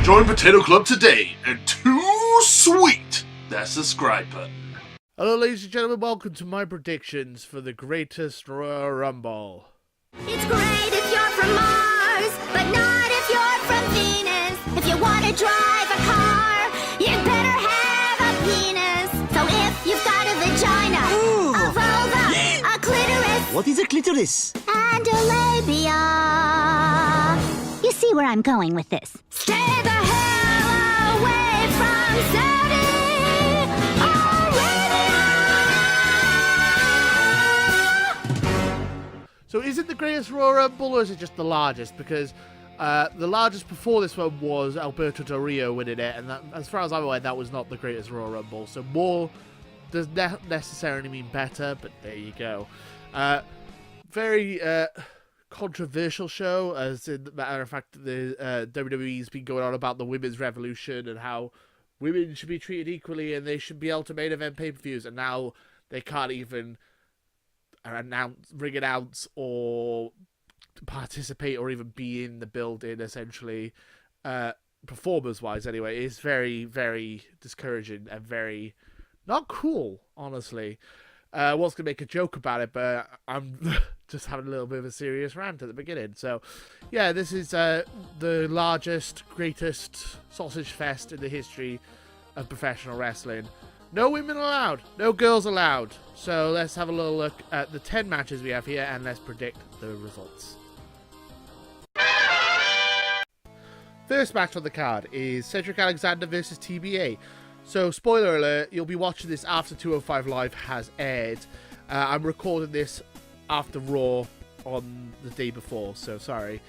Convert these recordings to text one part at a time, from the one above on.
Join Potato Club today and too sweet that subscribe button. Hello, ladies and gentlemen. Welcome to my predictions for the Greatest Royal Rumble. It's great if you're from Mars, but not if you're from Venus. If you want to drive a car, you better have a penis. So if you've got a vagina, a vulva, a clitoris, What is a clitoris? and a labia, you see where I'm going with this. Stay the hell away from Saudi Arabia. So is it the Greatest Royal Rumble or is it just the largest? Because the largest before this one was Alberto Del Rio winning it, and that, as far as I'm aware, that was not the Greatest Royal Rumble. So more does not necessarily mean better, but there you go. Very controversial show, as in the matter of fact, the WWE's been going on about the women's revolution and how women should be treated equally and they should be able to main event pay-per-views, and now they can't even ring announce or participate or even be in the building, essentially, performers-wise anyway. It's very, very discouraging and very not cool, honestly. I was going to make a joke about it, but I'm just having a little bit of a serious rant at the beginning. So, yeah, this is the largest, greatest sausage fest in the history of professional wrestling. No women allowed, no girls allowed. So let's have a little look at the 10 matches we have here and let's predict the results. First match on the card is Cedric Alexander versus TBA. So, spoiler alert, you'll be watching this after 205 Live has aired. I'm recording this after Raw on the day before, so sorry.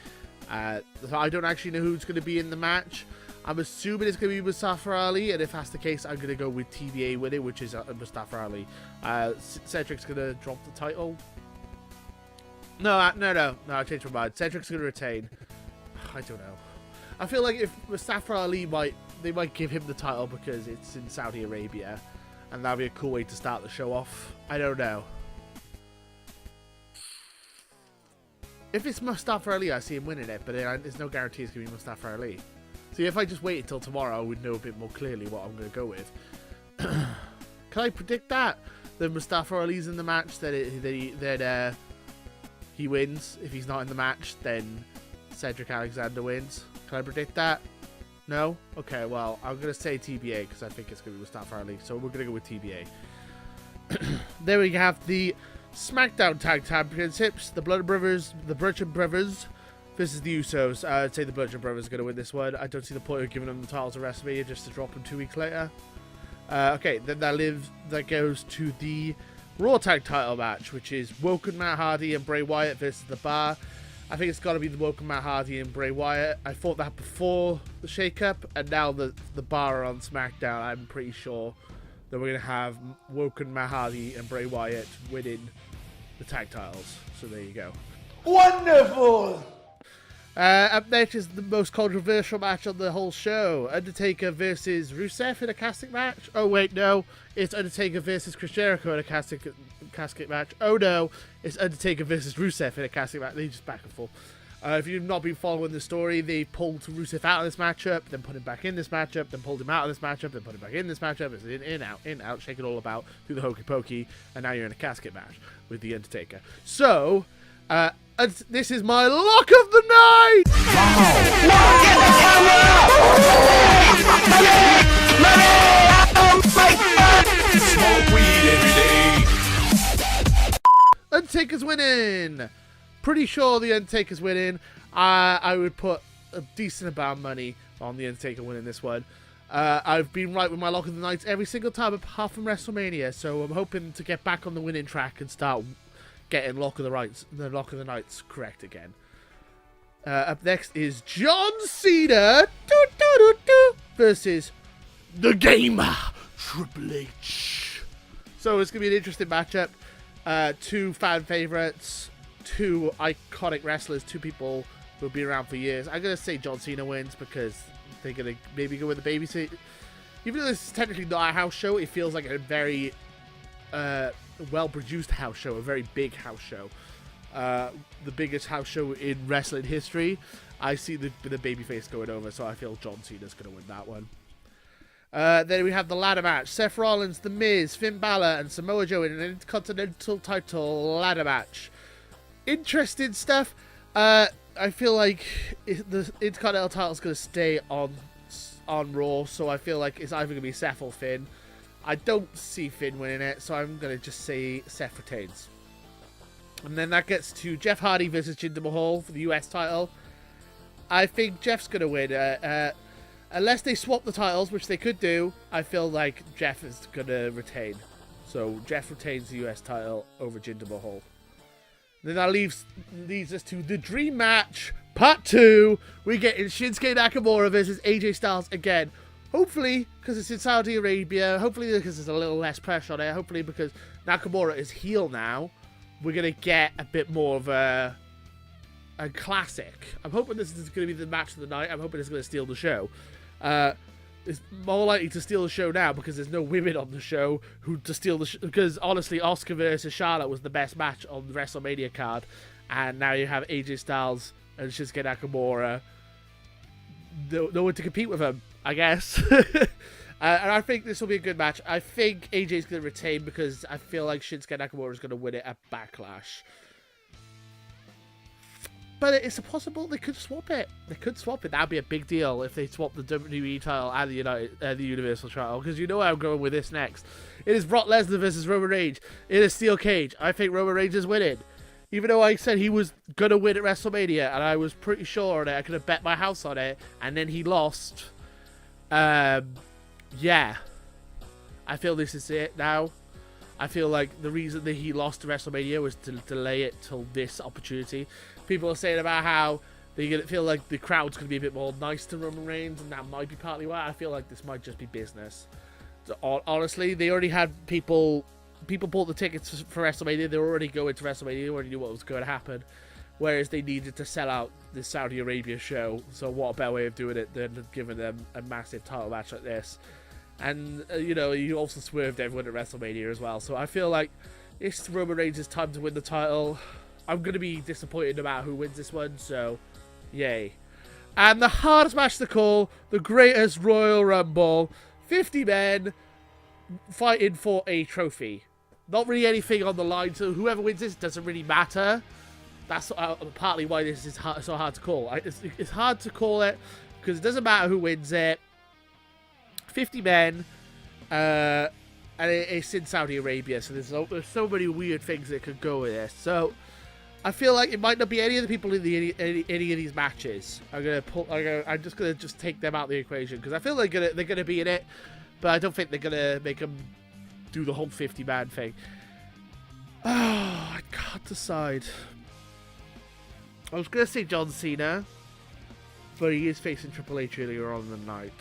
So I don't actually know who's going to be in the match. I'm assuming it's going to be Mustafa Ali, and if that's the case, I'm going to go with TBA with it, which is Mustafa Ali. Cedric's going to drop the title. No, I changed my mind. Cedric's going to retain. I don't know. I feel like if Mustafa Ali they might give him the title because it's in Saudi Arabia, and that'd be a cool way to start the show off. I don't know. If it's Mustafa Ali, I see him winning it, but there's no guarantee it's going to be Mustafa Ali. See, if I just wait until tomorrow, I would know a bit more clearly what I'm going to go with. Can I predict that? That Mustafa Ali's in the match, that he wins. If he's not in the match, then Cedric Alexander wins. Can I predict that? No? Okay, well, I'm going to say TBA because I think it's going to be Mustafa Ali. So we're going to go with TBA. There we have the SmackDown Tag Championships. The Bludgeon Brothers versus the Usos. I'd say the Bludgeon Brothers are going to win this one. I don't see the point of giving them the titles of WrestleMania just to drop them 2 weeks later. Okay, then that goes to the Raw Tag title match, which is Woken Matt Hardy and Bray Wyatt versus The Bar. I think it's got to be the Woken Matt Hardy and Bray Wyatt. I thought that before the shake-up, and now the Bar are on SmackDown. I'm pretty sure that we're going to have Woken Matt Hardy and Bray Wyatt winning the tag titles. So there you go. Wonderful! Up next is the most controversial match on the whole show. Undertaker versus Rusev in a casket match. Oh, wait, no. It's Undertaker versus Chris Jericho in a casket match. Oh, no. It's Undertaker versus Rusev in a casket match. They just back and forth. If you've not been following the story, they pulled Rusev out of this matchup, then put him back in this matchup, then pulled him out of this matchup, then put him back in this matchup. It's in, out, shake it all about, do the hokey pokey, and now you're in a casket match with The Undertaker. So, this is my lock of the night! Smoke weed every day. Undertaker's winning! Pretty sure The Undertaker's winning. I would put a decent amount of money on The Undertaker winning this one. I've been right with my lock of the nights every single time apart from WrestleMania, so I'm hoping to get back on the winning track and start getting the lock of the nights correct again. Up next is John Cena versus The Gamer Triple H. So it's gonna be an interesting matchup. Two fan favorites, two iconic wrestlers, two people who'll be around for years. I'm gonna say John Cena wins because they're gonna maybe go with the babysit. Even though this is technically not a house show, it feels like a very well-produced house show, a very big house show. The biggest house show in wrestling history. I see the babyface going over, so I feel John Cena's going to win that one. Then we have the ladder match. Seth Rollins, The Miz, Finn Balor, and Samoa Joe in an Intercontinental title ladder match. Interesting stuff. I feel like the Intercontinental title is going to stay on Raw, so I feel like it's either going to be Seth or Finn. I don't see Finn winning it, so I'm going to just say Seth retains. And then that gets to Jeff Hardy versus Jinder Mahal for the US title. I think Jeff's going to win. Unless they swap the titles, which they could do, I feel like Jeff is going to retain. So Jeff retains the US title over Jinder Mahal. Then that leads us to the Dream Match, Part 2. We get in Shinsuke Nakamura versus AJ Styles again. Hopefully, because it's in Saudi Arabia. Hopefully, because there's a little less pressure on it. Hopefully, because Nakamura is heel now. We're going to get a bit more of a classic. I'm hoping this is going to be the match of the night. I'm hoping it's going to steal the show. It's more likely to steal the show now because there's no women on the show to steal the because honestly, Asuka versus Charlotte was the best match on the WrestleMania card, and now you have AJ Styles and Shinsuke Nakamura. No one to compete with him, I guess. And I think this will be a good match. I think AJ's going to retain because I feel like Shinsuke Nakamura is going to win it at Backlash. But it's possible they could swap it. That'd be a big deal if they swap the WWE title and the Universal title. Because you know where I'm going with this next. It is Brock Lesnar versus Roman Reigns in a steel cage. I think Roman Reigns is winning. Even though I said he was going to win at WrestleMania, and I was pretty sure on it. I could have bet my house on it. And then he lost. Yeah. I feel this is it now. I feel like the reason that he lost to WrestleMania was to delay it till this opportunity. People are saying about how they feel like the crowd's going to be a bit more nice to Roman Reigns, and that might be partly why. I feel like this might just be business. So, honestly, they already had people bought the tickets for WrestleMania. They were already going to WrestleMania. They already knew what was going to happen. Whereas they needed to sell out the Saudi Arabia show. So what a better way of doing it than giving them a massive title match like this. And, you also swerved everyone at WrestleMania as well. So I feel like it's Roman Reigns' time to win the title. I'm going to be disappointed about who wins this one, so yay. And the hardest match to call, the Greatest Royal Rumble. 50 men fighting for a trophy. Not really anything on the line, so whoever wins this doesn't really matter. That's partly why this is so hard to call. It's hard to call it because it doesn't matter who wins it. 50 men, and it's in Saudi Arabia, so there's so many weird things that could go with this. So I feel like it might not be any of the people in any of these matches. I'm just gonna take them out of the equation because I feel like they're gonna be in it, but I don't think they're gonna make them do the whole 50-man thing. Oh, I can't decide. I was gonna say John Cena, but he is facing Triple H earlier on in the night.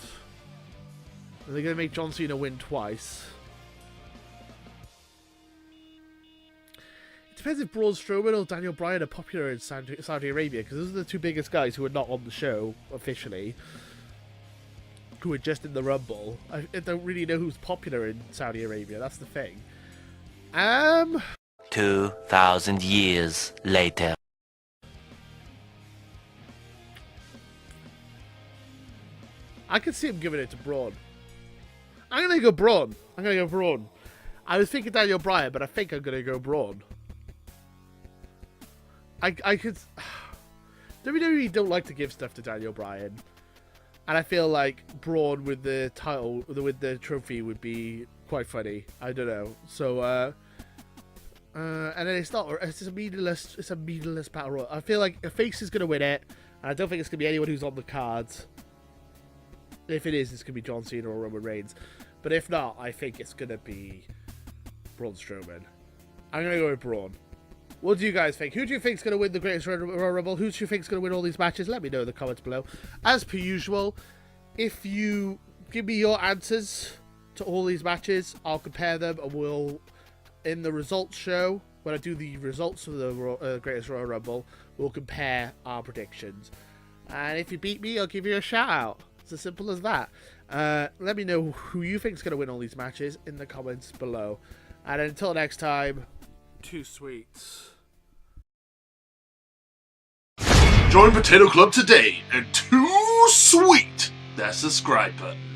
Are they gonna make John Cena win twice? It depends if Braun Strowman or Daniel Bryan are popular in Saudi Arabia, because those are the two biggest guys who are not on the show officially, who are just in the Rumble. I don't really know who's popular in Saudi Arabia. That's the thing. 2,000 years later. I could see him giving it to Braun. I'm gonna go Braun. I was thinking Daniel Bryan, but I think I'm gonna go Braun. I could. WWE don't like to give stuff to Daniel Bryan, and I feel like Braun with the title, with the trophy, would be quite funny. I don't know. So, and then it's just a meaningless battle royal. I feel like a face is gonna win it, and I don't think it's gonna be anyone who's on the cards. If it is, it's gonna be John Cena or Roman Reigns. But if not, I think it's gonna be Braun Strowman. I'm gonna go with Braun. What do you guys think? Who do you think is going to win the Greatest Royal Rumble? Who do you think is going to win all these matches? Let me know in the comments below. As per usual, if you give me your answers to all these matches, I'll compare them, and we'll, in the results show, when I do the results of the Greatest Royal Rumble, we'll compare our predictions. And if you beat me, I'll give you a shout out. It's as simple as that. Let me know who you think is going to win all these matches in the comments below. And until next time, too sweet. Join Potato Club today and too sweet that subscribe button.